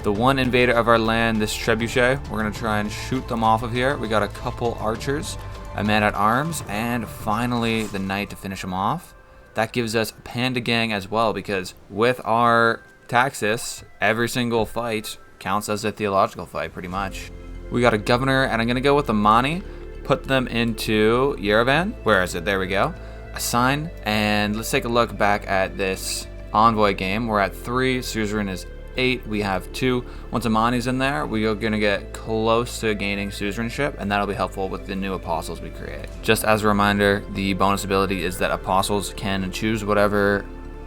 The one invader of our land, this trebuchet, we're going to try and shoot them off of here. We got a couple archers, a man at arms, and finally the knight to finish him off. That gives us a panda gang as well, because with our TAXIS, every single fight counts as a theological fight, pretty much. We got a governor, and I'm going to go with the Mani, put them into Yerevan. Where is it? There we go. Assign, and let's take a look back at this envoy game. We're at 3, suzerain is 8, we have 2. Once Amani's in there, we are going to get close to gaining suzerainship, and that'll be helpful with the new apostles we create. Just as a reminder, the bonus ability is that apostles can choose whatever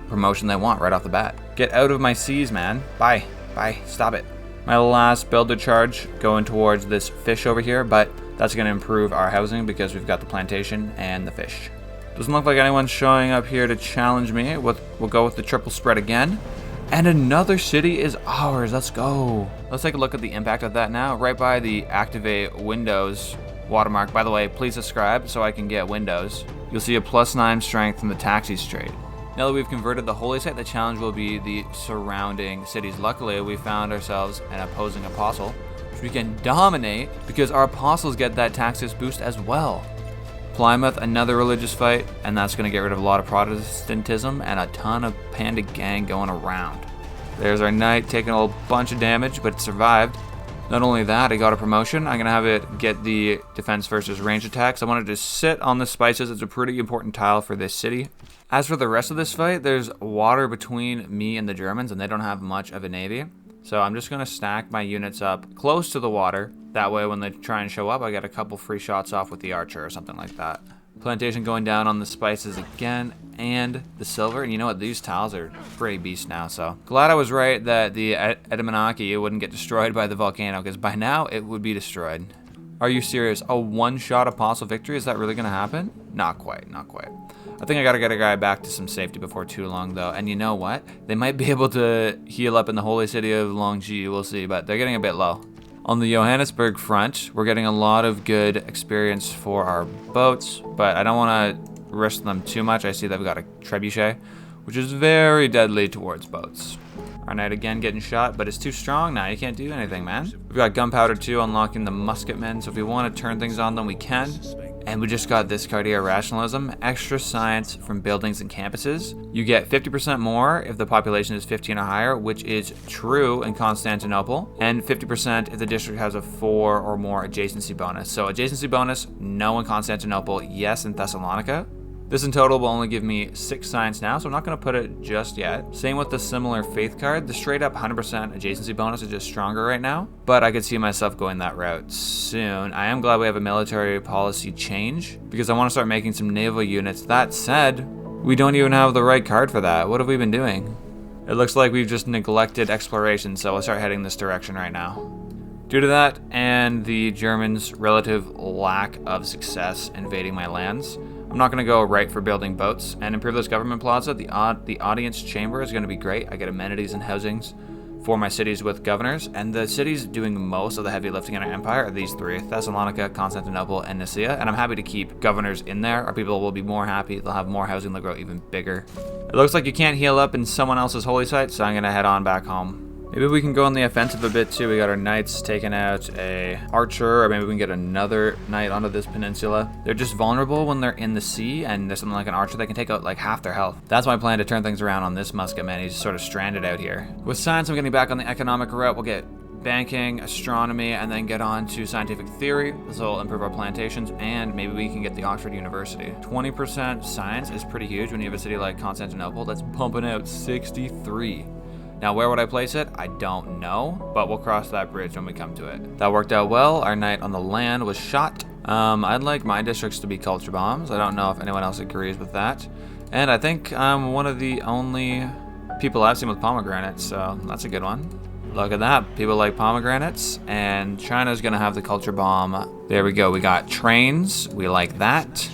promotion they want right off the bat. Get out of my seas, man. Bye. Stop it. My last builder charge going towards this fish over here, but that's going to improve our housing because we've got the plantation and the fish. Doesn't look like anyone's showing up here to challenge me. We'll go with the triple spread again. And another city is ours. Let's go. Let's take a look at the impact of that now. Right by the activate Windows watermark. By the way, please subscribe so I can get Windows. You'll see a +9 strength from the TAXIS trade. Now that we've converted the holy site, the challenge will be the surrounding cities. Luckily, we found ourselves an opposing apostle, which we can dominate because our apostles get that TAXIS boost as well. Plymouth, another religious fight, and that's going to get rid of a lot of Protestantism and a ton of panda gang going around. There's our knight taking a bunch of damage, but it survived. Not only that, I got a promotion. I'm going to have it get the defense versus range attacks. I wanted to sit on the spices. It's a pretty important tile for this city. As for the rest of this fight, there's water between me and the Germans, and they don't have much of a navy. So I'm just going to stack my units up close to the water. That way when they try and show up, I get a couple free shots off with the archer or something like that. Plantation going down on the spices again and the silver. And you know what? These tiles are pretty beast now. So glad I was right that the Edamanaki wouldn't get destroyed by the volcano, because by now it would be destroyed. Are you serious? A one-shot apostle victory? Is that really going to happen? Not quite. I think I got to get a guy back to some safety before too long, though. And you know what? They might be able to heal up in the holy city of Longji. We'll see, but they're getting a bit low. On the Johannesburg front, we're getting a lot of good experience for our boats, but I don't want to risk them too much. I see they've got a trebuchet, which is very deadly towards boats. Our knight again getting shot, but it's too strong now. You can't do anything, man. We've got gunpowder too, unlocking the musketmen, so if we want to turn things on them, we can. And we just got this card here, Rationalism, extra science from buildings and campuses. You get 50% more if the population is 15 or higher, which is true in Constantinople, and 50% if the district has a 4 or more adjacency bonus. So adjacency bonus, no in Constantinople, yes in Thessalonica. This in total will only give me 6 science now, so I'm not going to put it just yet. Same with the similar faith card. The straight up 100% adjacency bonus is just stronger right now, but I could see myself going that route soon. I am glad we have a military policy change because I want to start making some naval units. That said, we don't even have the right card for that. What have we been doing? It looks like we've just neglected exploration, so we'll start heading this direction right now. Due to that and the Germans' relative lack of success invading my lands, I'm not going to go right for building boats and improve this government plaza. The audience chamber is going to be great. I get amenities and housings for my cities with governors, and the cities doing most of the heavy lifting in our empire are these 3, Thessalonica, Constantinople, and Nicaea, and I'm happy to keep governors in there. Our people will be more happy. They'll have more housing. They'll grow even bigger. It looks like you can't heal up in someone else's holy site, so I'm going to head on back home. Maybe we can go on the offensive a bit too. We got our knights taking out a archer, or maybe we can get another knight onto this peninsula. They're just vulnerable when they're in the sea, and there's something like an archer that can take out like half their health. That's my plan to turn things around on this musketman. He's sort of stranded out here. With science, I'm getting back on the economic route. We'll get banking, astronomy, and then get on to scientific theory. This will improve our plantations, and maybe we can get the Oxford University. 20% science is pretty huge when you have a city like Constantinople that's pumping out 63. Now, where would I place it? I don't know, but we'll cross that bridge when we come to it. That worked out well. Our knight on the land was shot. I'd like my districts to be culture bombs. I don't know if anyone else agrees with that. And I think I'm one of the only people I've seen with pomegranates, so that's a good one. Look at that. People like pomegranates, and China's gonna have the culture bomb. There we go. We got trains. We like that.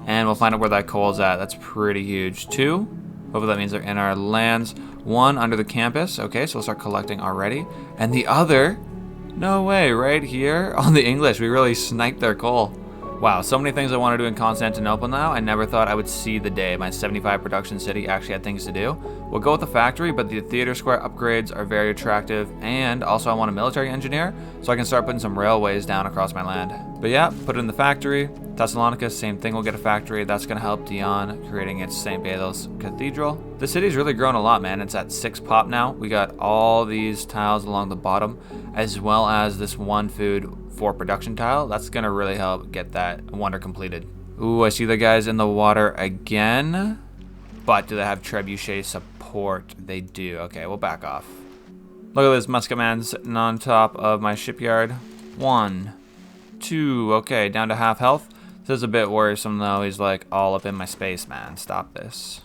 And we'll find out where that coal's at. That's pretty huge, too. Hopefully that means they're in our lands. One under the campus. Okay, so we'll start collecting already. And the other, no way, right here on the English. We really sniped their coal. Wow, so many things I want to do in Constantinople now. I never thought I would see the day my 75 production city actually had things to do. We'll go with the factory, but the theater square upgrades are very attractive, and also I want a military engineer, so I can start putting some railways down across my land. But yeah, put it in the factory. Thessalonica, same thing, we'll get a factory. That's going to help Dion creating its St. Basil's Cathedral. The city's really grown a lot, man. It's at 6 pop now. We got all these tiles along the bottom, as well as this 1 food for production tile. That's going to really help get that wonder completed. Ooh, I see the guys in the water again. But do they have trebuchet support? They do. Okay, we'll back off. Look at this musket man sitting on top of my shipyard. 1, 2. Okay, down to half health. This is a bit worrisome though. He's like all up in my space, man. Stop this.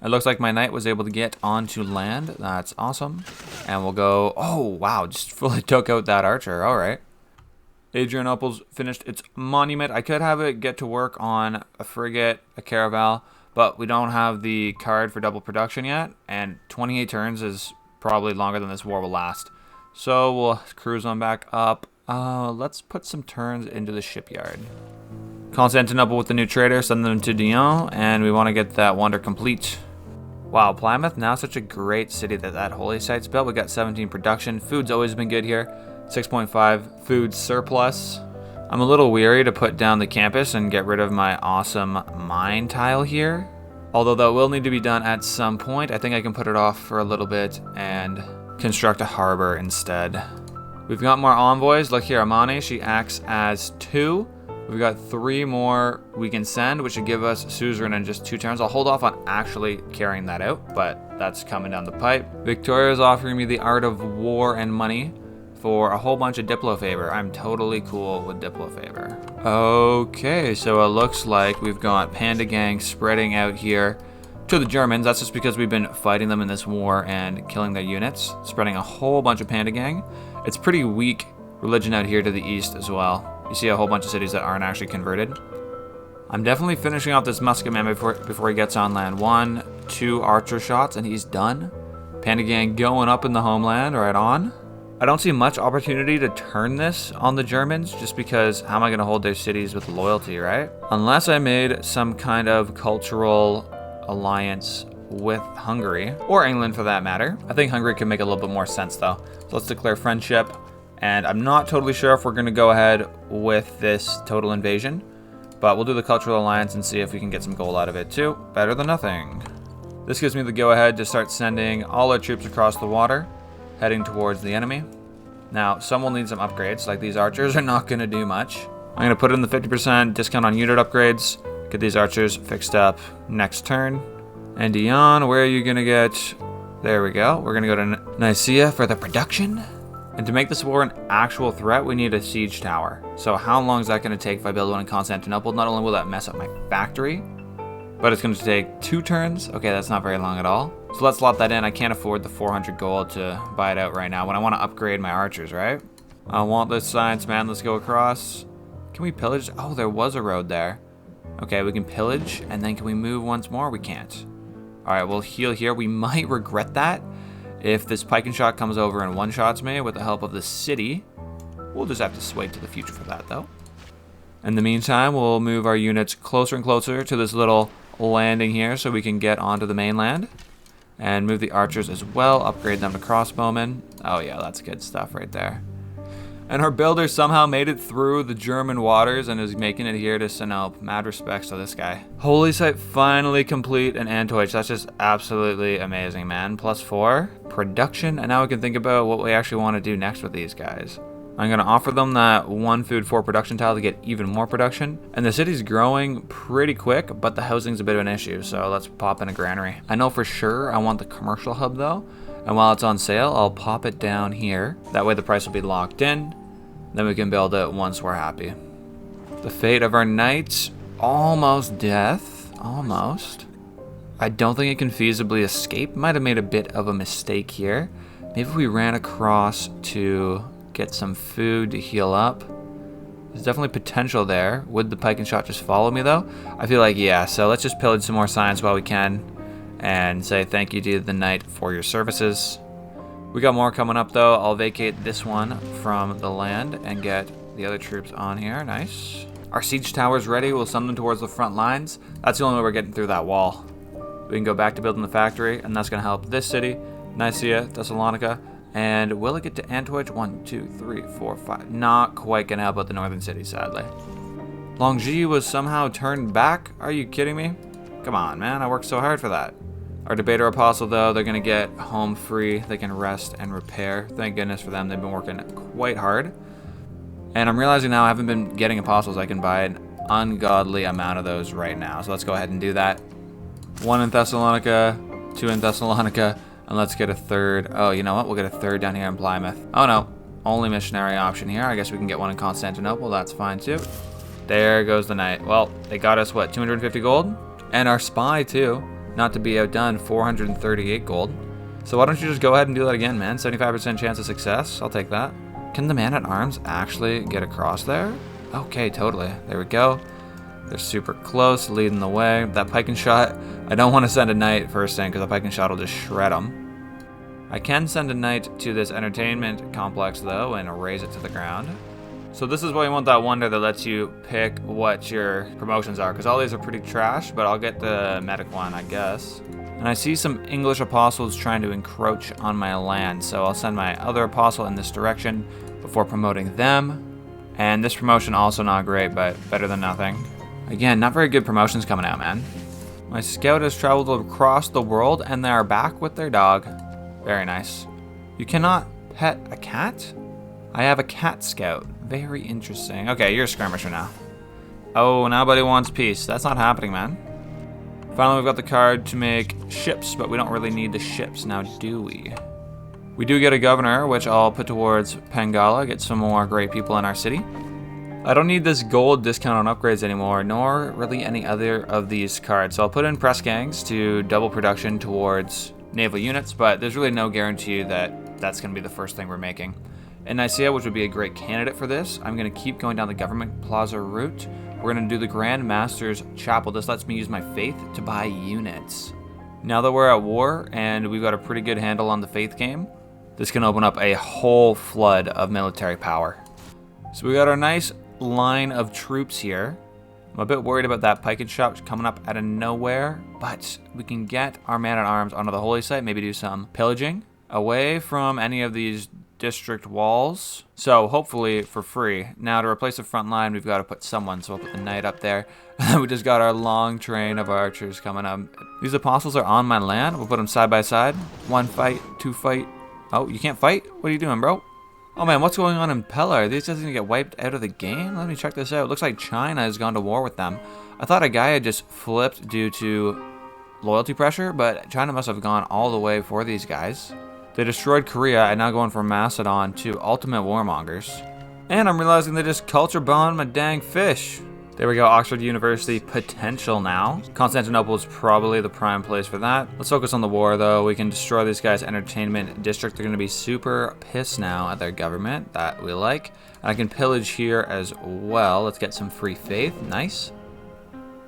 It looks like my knight was able to get onto land. That's awesome. And we'll go. Oh, wow. Just fully took out that archer. All right. Adrianople's finished its monument. I could have it get to work on a frigate, a caravel, but we don't have the card for double production yet, and 28 turns is probably longer than this war will last. So we'll cruise on back up. Let's put some turns into the shipyard. Constantinople with the new trader, send them to Dion, and we want to get that wonder complete. Wow, Plymouth, now such a great city that holy site's built. We got 17 production. Food's always been good here. 6.5 food surplus. I'm a little weary to put down the campus and get rid of my awesome mine tile here. Although that will need to be done at some point. I think I can put it off for a little bit and construct a harbor instead. We've got more envoys. Look here, Amani, she acts as 2. We've got 3 more we can send, which should give us suzerain in just 2 turns. I'll hold off on actually carrying that out, but that's coming down the pipe. Victoria is offering me the art of war and money for a whole bunch of Diplo favor. I'm totally cool with Diplo favor. Okay, so it looks like we've got Panda Gang spreading out here to the Germans. That's just because we've been fighting them in this war and killing their units, spreading a whole bunch of Panda Gang. It's pretty weak religion out here to the east as well. You see a whole bunch of cities that aren't actually converted. I'm definitely finishing off this musketman before he gets on land. 1, 2 archer shots and he's done. Panda Gang going up in the homeland, right on. I don't see much opportunity to turn this on the Germans just because how am I going to hold their cities with loyalty, right? Unless I made some kind of cultural alliance with Hungary, or England for that matter. I think Hungary can make a little bit more sense though. So let's declare friendship. And I'm not totally sure if we're going to go ahead with this total invasion, but we'll do the cultural alliance and see if we can get some gold out of it too. Better than nothing. This gives me the go ahead to start sending all our troops across the water, heading towards the enemy. Now, some will need some upgrades, like these archers are not going to do much. I'm going to put in the 50% discount on unit upgrades, get these archers fixed up next turn. And Dion, where are you going to get? There we go. We're going to go to Nicaea for the production. And to make this war an actual threat, we need a siege tower. So how long is that going to take if I build one in Constantinople? Not only will that mess up my factory, but it's going to take 2 turns. Okay, that's not very long at all. So let's slot that in. I can't afford the 400 gold to buy it out right now when I want to upgrade my archers, right? I want this science, man. Let's go across. Can we pillage? Oh, there was a road there. Okay, we can pillage, and then can we move once more? We can't. All right, we'll heal here. We might regret that if this pike and shot comes over and one-shots me with the help of the city. We'll just have to wait to the future for that, though. In the meantime, we'll move our units closer and closer to this little landing here so we can get onto the mainland. And move the archers as well, upgrade them to crossbowmen. Oh yeah, that's good stuff right there. And our builder somehow made it through the German waters and is making it here to Sinope. Mad respects to this guy. Holy site finally complete in Antioch. That's just absolutely amazing, man. +4 production, and now we can think about what we actually want to do next with these guys. I'm going to offer them that 1 food 4 production tile to get even more production. And the city's growing pretty quick, but the housing's a bit of an issue, so let's pop in a granary. I know for sure I want the commercial hub though, and while it's on sale, I'll pop it down here. That way the price will be locked in, then we can build it once we're happy. The fate of our knight, almost death, almost. I don't think it can feasibly escape. Might have made a bit of a mistake here. Maybe we ran across to get some food to heal up. There's definitely potential there. Would the pike and shot just follow me though? I feel like yeah, so let's just pillage some more science while we can and say thank you to the knight for your services. We got more coming up though. I'll vacate this one from the land and get the other troops on here. Nice. Our siege tower's ready. We'll send them towards the front lines. That's the only way we're getting through that wall. We can go back to building the factory, and that's going to help this city, Nicaea, Thessalonica, and will it get to Antioch? 1, 2, 3, 4, 5. Not quite going to help out the northern cities, sadly. Longji was somehow turned back? Are you kidding me? Come on, man, I worked so hard for that. Our debater apostle, though, they're going to get home free. They can rest and repair. Thank goodness for them. They've been working quite hard. And I'm realizing now I haven't been getting apostles. I can buy an ungodly amount of those right now. So let's go ahead and do that. 1 in Thessalonica, 2 in Thessalonica, and let's get a third. Oh, you know what? We'll get a third down here in Plymouth. Oh, no. Only missionary option here. I guess we can get one in Constantinople. That's fine, too. There goes the knight. Well, they got us, what, 250 gold? And our spy, too. Not to be outdone, 438 gold. So why don't you just go ahead and do that again, man? 75% chance of success. I'll take that. Can the man-at-arms actually get across there? Okay, totally. There we go. They're super close, leading the way. That pike and shot, I don't want to send a knight first thing because the pike and shot will just shred them. I can send a knight to this entertainment complex, though, and raise it to the ground. So this is why you want that wonder that lets you pick what your promotions are, because all these are pretty trash, but I'll get the medic one, I guess. And I see some English apostles trying to encroach on my land, so I'll send my other apostle in this direction before promoting them. And this promotion also not great, but better than nothing. Again, not very good promotions coming out, man. My scout has traveled across the world, and they are back with their dog. Very nice. You cannot pet a cat? I have a cat scout. Very interesting. Okay, you're a skirmisher now. Oh, nobody wants peace. That's not happening, man. Finally, we've got the card to make ships, but we don't really need the ships now, do we? We do get a governor, which I'll put towards Pangala, get some more great people in our city. I don't need this gold discount on upgrades anymore, nor really any other of these cards. So I'll put in press gangs to double production towards naval units, but there's really no guarantee that that's going to be the first thing we're making. In Nicaea, which would be a great candidate for this, I'm going to keep going down the government plaza route. We're going to do the Grand Master's Chapel. This lets me use my faith to buy units. Now that we're at war and we've got a pretty good handle on the faith game, this can open up a whole flood of military power. So we got our nice line of troops here. I'm a bit worried about that pike and shot coming up out of nowhere, but we can get our man-at-arms onto the holy site, maybe do some pillaging away from any of these district walls, so hopefully for free. Now to replace the front line, we've got to put someone, so we'll put the knight up there. And then we just got our long train of archers coming up. These apostles are on my land. We'll put them side by side. 1 fight, 2 fight. Oh, you can't fight? What are you doing, bro? Oh man, what's going on in Pella? Are these guys gonna get wiped out of the game? Let me check this out. Looks like China has gone to war with them. I thought a guy had just flipped due to loyalty pressure, but China must have gone all the way for these guys. They destroyed Korea and now going from Macedon to ultimate warmongers. And I'm realizing they just culture bombed my dang fish. There we go, Oxford University potential now. Constantinople is probably the prime place for that. Let's focus on the war though. We can destroy these guys' entertainment district. They're gonna be super pissed now at their government. That we like. And I can pillage here as well. Let's get some free faith, nice.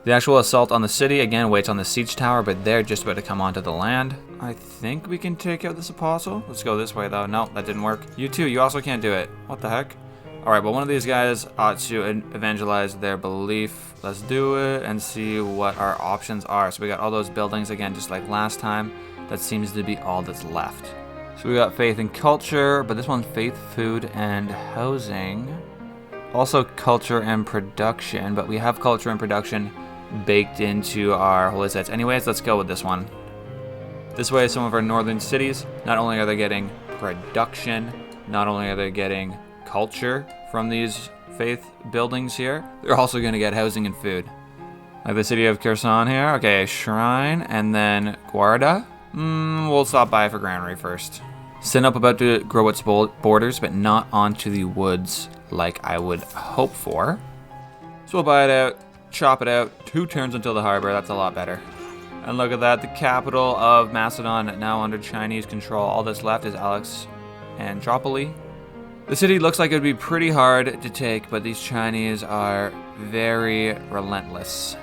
The actual assault on the city, again, waits on the siege tower, but they're just about to come onto the land. I think we can take out this apostle. Let's go this way, though. No, that didn't work. You too, you also can't do it. What the heck? All right, well, one of these guys ought to evangelize their belief. Let's do it and see what our options are. So we got all those buildings, again, just like last time. That seems to be all that's left. So we got faith and culture, but this one's faith, food, and housing. Also culture and production, but we have culture and production baked into our holy sites. Anyways, let's go with this one. This way, some of our northern cities, not only are they getting production, not only are they getting culture from these faith buildings here, they're also going to get housing and food. Like the city of Kherson here. Okay, shrine, and then Guarda. We'll stop by for granary first. Sinop about to grow its borders, but not onto the woods like I would hope for. So we'll buy it out. Chop it out. 2 turns until the harbor. That's a lot better. And look at that. The capital of Macedon now under Chinese control. All that's left is Alexandropoli. The city looks like it would be pretty hard to take, but these Chinese are very relentless.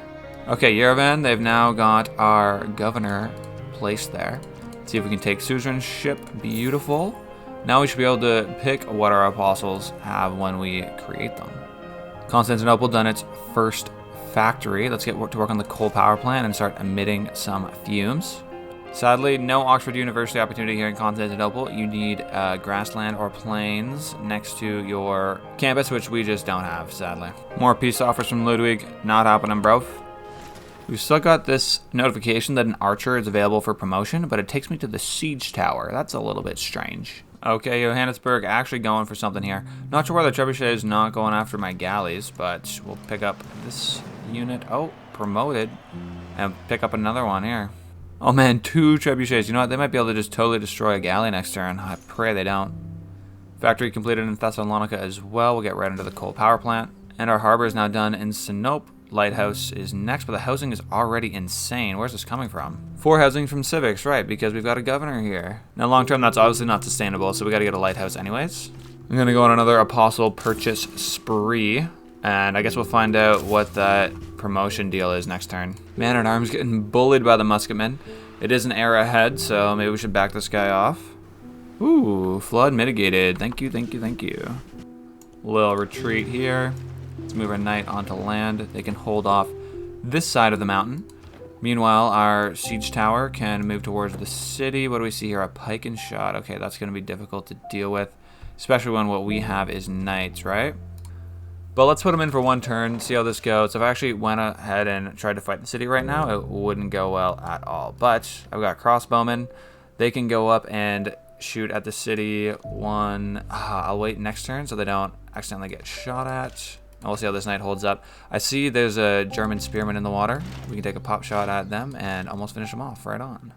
Okay, Yerevan, they've now got our governor placed there. Let's see if we can take suzerainship. Beautiful. Now we should be able to pick what our apostles have when we create them. Constantinople done its first factory. Let's get to work on the coal power plant and start emitting some fumes. Sadly, no Oxford University opportunity here in Constantinople. You need grassland or plains next to your campus, which we just don't have, sadly. More peace offers from Ludwig. Not happening, bro. We've still got this notification that an archer is available for promotion, but it takes me to the siege tower. That's a little bit strange. Okay, Johannesburg actually going for something here. Not sure why the trebuchet is not going after my galleys, but we'll pick up this unit. Oh, promoted. And pick up another one here. Oh man, 2 trebuchets. You know what? They might be able to just totally destroy a galley next turn. I pray they don't. Factory completed in Thessalonica as well. We'll get right into the coal power plant. And our harbor is now done in Sinope. Lighthouse is next, but the housing is already insane. Where's this coming from? 4 housing from civics, right, because we've got a governor here. Now, long term, that's obviously not sustainable, so we got to get a lighthouse anyways. I'm going to go on another apostle purchase spree, and I guess we'll find out what that promotion deal is next turn. Man-at-Arms getting bullied by the musketmen. It is an era ahead, so maybe we should back this guy off. Ooh, flood mitigated. Thank you, thank you, thank you. Little retreat here. Let's move our knight onto land. They can hold off this side of the mountain. Meanwhile, our siege tower can move towards the city. What do we see here? A pike and shot. Okay, that's going to be difficult to deal with, especially when what we have is knights, right? But let's put them in for 1 turn, see how this goes. If I actually went ahead and tried to fight the city right now, it wouldn't go well at all. But I've got crossbowmen. They can go up and shoot at the city. I'll wait next turn so they don't accidentally get shot at. And we'll see how this knight holds up. I see there's a German spearman in the water. We can take a pop shot at them and almost finish them off right on.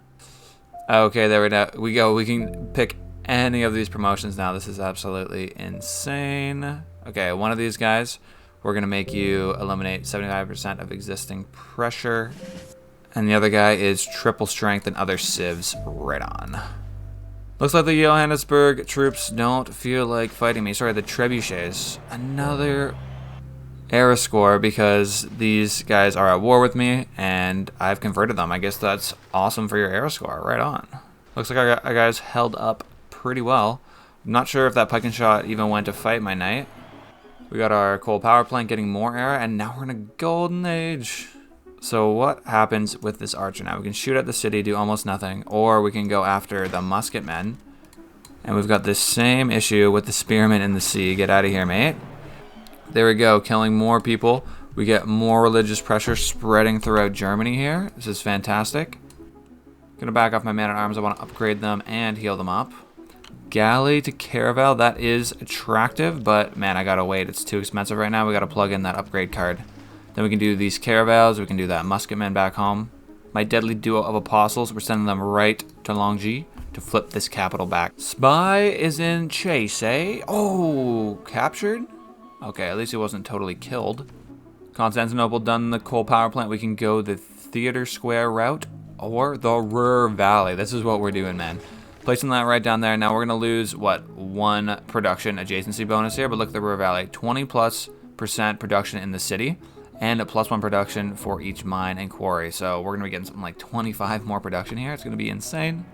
Okay, there we go. We can pick any of these promotions now. This is absolutely insane. Okay, one of these guys, we're going to make you eliminate 75% of existing pressure. And the other guy is triple strength and other civs. Right on. Looks like the Johannesburg troops don't feel like fighting me. Sorry, the trebuchets. Another era score because these guys are at war with me and I've converted them. I guess that's awesome for your era score. Right on. Looks like our guys held up pretty well. I'm not sure if that pike and shot even went to fight my knight. We got our coal power plant getting more era, and now we're in a golden age. So what happens with this archer now? We can shoot at the city, do almost nothing, or we can go after the musketmen. And we've got this same issue with the spearmen in the sea. Get out of here, mate. There we go, killing more people. We get more religious pressure spreading throughout Germany here. This is fantastic. Gonna back off my man-at-arms. I want to upgrade them and heal them up. Galley to caravel, that is attractive, but man, I gotta wait. It's too expensive right now. We gotta plug in that upgrade card. Then we can do these caravels. We can do that musketman back home. My deadly duo of apostles, we're sending them right to Longji to flip this capital back. Spy is in chase, eh? Oh, captured? Okay, at least he wasn't totally killed. Constantinople done the coal power plant. We can go the Theater Square route or the Ruhr Valley. This is what we're doing, man. Placing that right down there. Now we're going to lose, what, 1 production adjacency bonus here. But look at the Ruhr Valley. 20+% production in the city. And a +1 production for each mine and quarry. So we're going to be getting something like 25 more production here. It's going to be insane.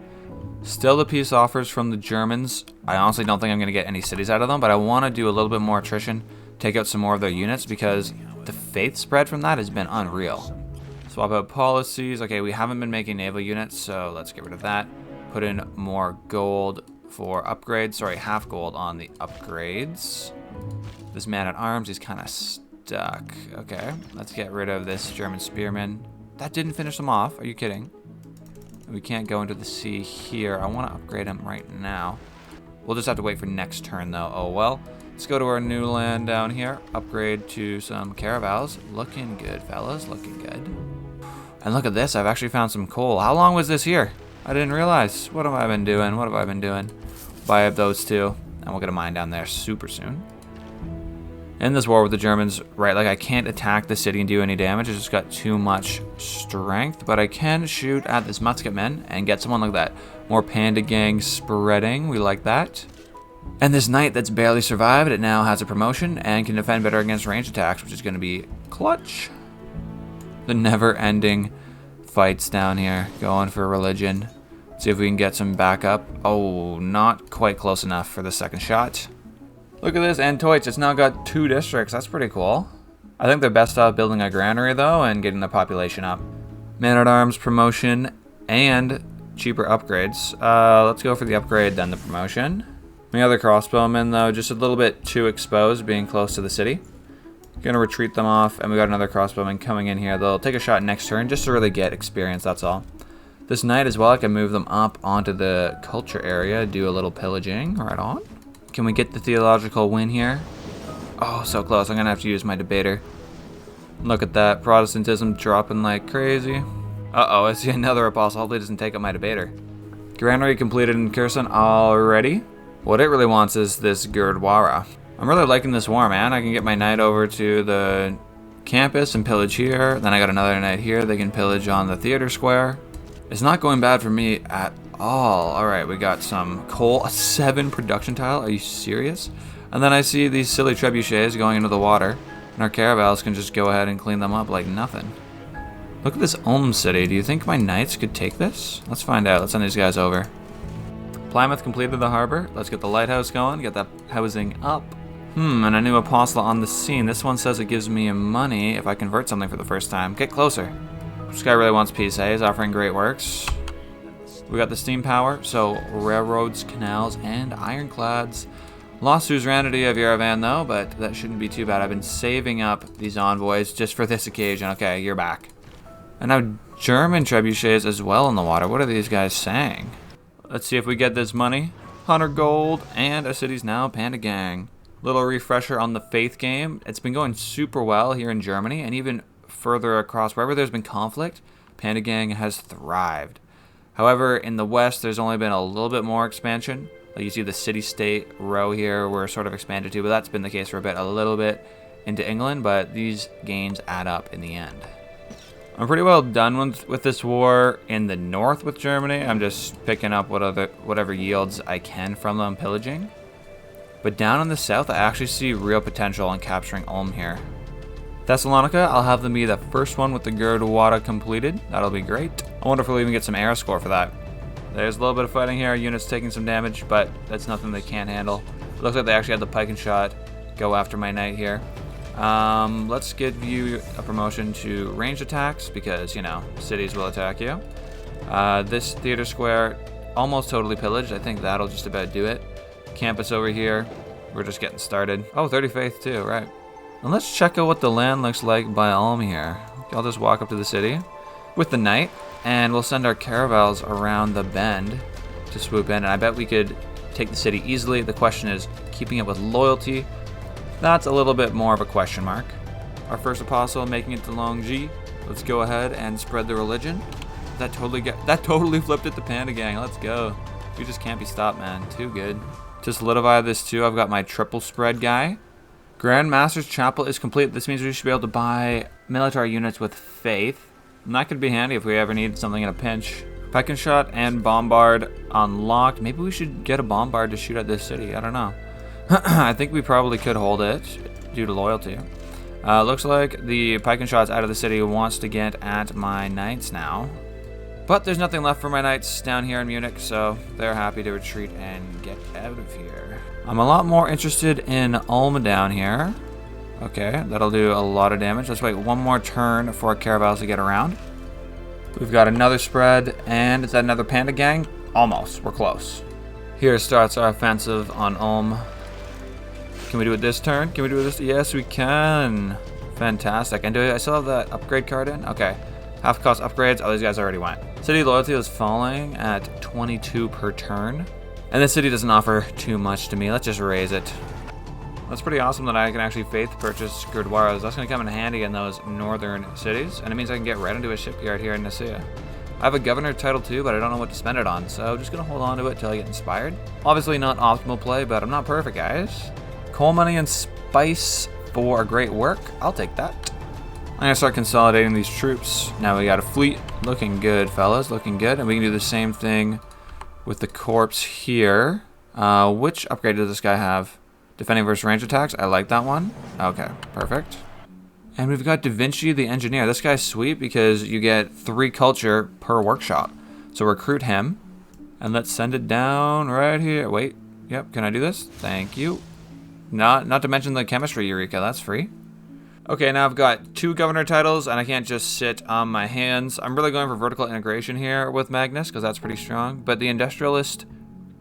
Still the peace offers from the Germans. I honestly don't think I'm going to get any cities out of them. But I want to do a little bit more attrition. Take out some more of their units. Because the faith spread from that has been unreal. Swap out policies. Okay, we haven't been making naval units. So let's get rid of that. Put in more gold for upgrades. Sorry, half gold on the upgrades. This man-at-arms is kind of stuck. Okay, let's get rid of this German spearman. That didn't finish them off. Are you kidding? We can't go into the sea here. I want to upgrade him right now. We'll just have to wait for next turn, though. Oh, well. Let's go to our new land down here. Upgrade to some caravels. Looking good, fellas. Looking good. And look at this. I've actually found some coal. How long was this here? I didn't realize. What have I been doing? What have I been doing? Buy up those 2. And we'll get a mine down there super soon. In this war with the Germans, right, like I can't attack the city and do any damage. It's just got too much strength. But I can shoot at this musketman and get someone like that. More panda gang spreading. We like that. And this knight that's barely survived, it now has a promotion and can defend better against ranged attacks, which is going to be clutch. The never-ending fights down here, going for religion. See if we can get some backup. Oh, not quite close enough for the second shot. Look at this, Antoits. It's now got 2 districts. That's pretty cool. I think they're best off building a granary though and getting the population up. Man-at-Arms promotion and cheaper upgrades. Let's go for the upgrade, then the promotion. My other crossbowmen though, just a little bit too exposed being close to the city. Gonna retreat them off, and we got another crossbowman coming in here. They'll take a shot next turn just to really get experience, that's all. This knight as well, I can move them up onto the culture area, do a little pillaging. Right on. Can we get the theological win here? Oh, so close. I'm gonna have to use my debater. Look at that, Protestantism dropping like crazy. Uh-oh, I see another apostle. Hopefully it doesn't take up my debater. Granary completed in Kherson already. What it really wants is this Gurdwara. I'm really liking this war, man. I can get my knight over to the campus and pillage here. Then I got another knight here. They can pillage on the theater square. It's not going bad for me at all. All right, we got some coal, a 7 production tile. Are you serious? And then I see these silly trebuchets going into the water, and our caravels can just go ahead and clean them up like nothing. Look at this Ulm city. Do you think my knights could take this? Let's find out. Let's send these guys over. Plymouth completed the harbor. Let's get the lighthouse going, get that housing up. And a new apostle on the scene. This one says it gives me money if I convert something for the first time. Get closer. This guy really wants peace, eh? He's offering great works. We got the steam power, so railroads, canals, and ironclads. Lost suzerainty of Yerevan though, but that shouldn't be too bad. I've been saving up these envoys just for this occasion. Okay, you're back. And now German trebuchets as well in the water. What are these guys saying? Let's see if we get this money. 100 gold, and our city's now Panda Gang. Little refresher on the faith game. It's been going super well here in Germany, and even further across, wherever there's been conflict, Panda Gang has thrived. However, in the West, there's only been a little bit more expansion. Like you see the city-state row here, we're sort of expanded to, but that's been the case for a little bit into England, but these gains add up in the end. I'm pretty well done with this war in the north with Germany. I'm just picking up whatever yields I can from them pillaging. But down in the south, I actually see real potential in capturing Ulm here. Thessalonica, I'll have them be the first one with the Gurdwara completed. That'll be great. I wonder if we'll even get some air score for that. There's a little bit of fighting here. Our unit's taking some damage, but that's nothing they can't handle. It looks like they actually had the pike and shot go after my knight here. Let's give you a promotion to ranged attacks because, you know, cities will attack you. This theater square, almost totally pillaged. I think that'll just about do it. Campus over here. We're just getting started. Oh, 30 faith too, right. And let's check out what the land looks like by Ulm here. I'll just walk up to the city with the knight, and we'll send our caravels around the bend to swoop in. And I bet we could take the city easily. The question is keeping it with loyalty. That's a little bit more of a question mark. Our first apostle making it to Longji. Let's go ahead and spread the religion. That totally flipped it to Panda Gang. Let's go. We just can't be stopped, man. Too good. To solidify this too, I've got my triple spread guy. Grand Master's Chapel is complete. This means we should be able to buy military units with faith. And that could be handy if we ever need something in a pinch. Pike and shot and bombard unlocked. Maybe we should get a bombard to shoot at this city. I don't know. I think we probably could hold it due to loyalty. Looks like the pike and shots out of the city wants to get at my knights now. But there's nothing left for my knights down here in Munich, so they're happy to retreat and get out of here. I'm a lot more interested in Ulm down here. Okay, that'll do a lot of damage. Let's wait one more turn for our caravels to get around. We've got another spread, and is that another Panda Gang? Almost, we're close. Here starts our offensive on Ulm. Can we do it this turn? Can we do it this? Yes, we can. Fantastic. And do I still have that upgrade card in? Okay. Half cost upgrades. Oh, these guys already went. City loyalty is falling at 22 per turn. And this city doesn't offer too much to me. Let's just raise it. That's pretty awesome that I can actually faith purchase Gurdwaras. That's going to come in handy in those northern cities. And it means I can get right into a shipyard here in Nicaea. I have a governor title too, but I don't know what to spend it on. So I'm just going to hold on to it until I get inspired. Obviously not optimal play, but I'm not perfect, guys. Coal money and spice for great work. I'll take that. I'm going to start consolidating these troops. Now we got a fleet. Looking good, fellas. Looking good. And we can do the same thing with the corps here. Which upgrade does this guy have? Defending versus range attacks. I like that one. Okay, perfect. And we've got Da Vinci the engineer. This guy's sweet because you get 3 culture per workshop. So recruit him. And let's send it down right here. Wait. Yep, can I do this? Thank you. Not to mention the chemistry Eureka. That's free. Okay, now I've got 2 governor titles, and I can't just sit on my hands. I'm really going for vertical integration here with Magnus, because that's pretty strong. But the industrialist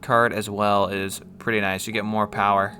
card as well is pretty nice. You get more power.